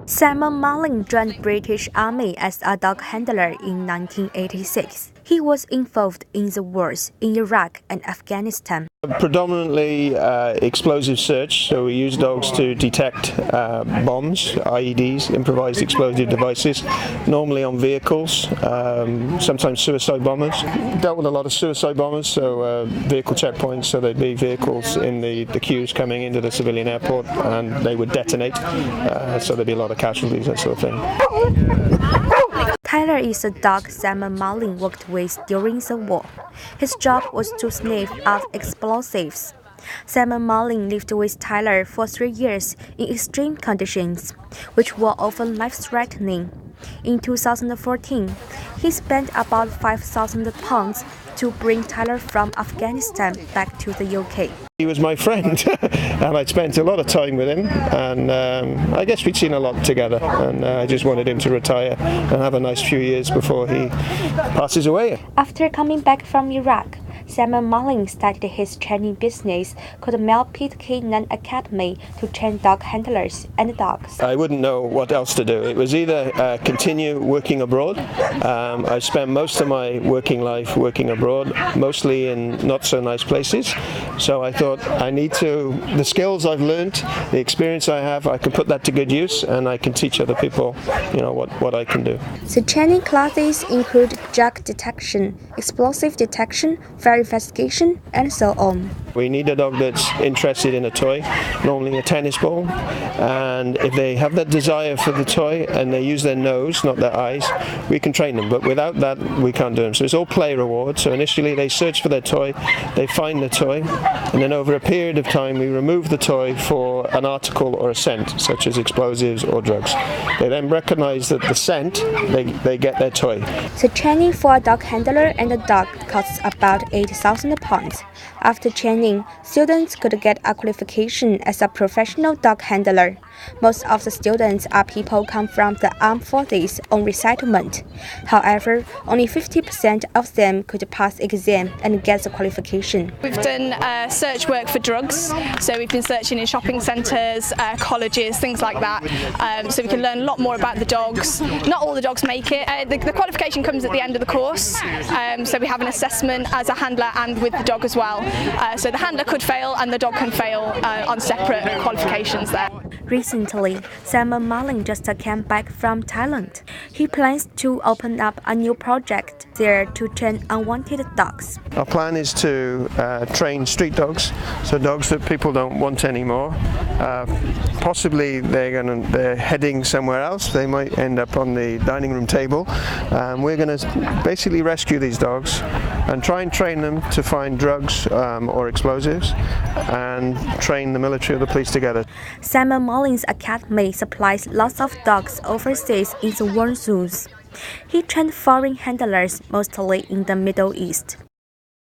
Simon Malling joined British Army as a dog handler in 1986. He was involved in the wars in Iraq and Afghanistan. Predominantly explosive search, so we use dogs to detect bombs, IEDs, improvised explosive devices, normally on vehicles, sometimes suicide bombers. Dealt with a lot of suicide bombers, so vehicle checkpoints, so there'd be vehicles in the queues coming into the civilian airport and they would detonate, so there'd be a lot of casualties, that sort of thing. Tyler is a dog Simon Malling worked with during the war. His job was to sniff out explosives. Simon Malling lived with Tyler for 3 years in extreme conditions, which were often life-threatening. In 2014, he spent about £5,000 to bring Tyler from Afghanistan back to the UK. He was my friend and I'd spent a lot of time with him, and I guess we'd seen a lot together, and I just wanted him to retire and have a nice few years before he passes away. After coming back from Iraq, Simon Malling started his training business called Mel Pitt Canine Academy to train dog handlers and dogs. I wouldn't know what else to do. It was either continue working abroad. I spent most of my working life working abroad, mostly in not so nice places. So I thought the skills I've learned, the experience I have, I can put that to good use, and I can teach other people, what I can do. The training classes include drug detection, explosive detection, fire investigation, and so on. We need a dog that's interested in a toy, normally a tennis ball, and if they have that desire for the toy and they use their nose, not their eyes, we can train them, but without that we can't do them. So it's all play reward. So initially they search for their toy, they find the toy, and then over a period of time we remove the toy for an article or a scent, such as explosives or drugs. They then recognize that the scent, they get their toy. The training for a dog handler and a dog costs about £8,000. After training, students could get a qualification as a professional dog handler. Most of the students are people come from the armed forces on resettlement. However, only 50% of them could pass exam and get the qualification. We've done search work for drugs, so we've been searching in shopping centres, colleges, things like that, so we can learn a lot more about the dogs. Not all the dogs make it. The qualification comes at the end of the course, so we have an assessment as a handler and with the dog as well. So the handler could fail and the dog can fail on separate qualifications there. Recently, Simon Malling just came back from Thailand. He plans to open up a new project there to train unwanted dogs. Our plan is to train street dogs, so dogs that people don't want anymore. Possibly they're heading somewhere else. They might end up on the dining room table. We're going to basically rescue these dogs and try and train them to find drugs or explosives, and train the military or the police together. Simon Malling's academy supplies lots of dogs overseas in the war zones. He trained foreign handlers mostly in the Middle East.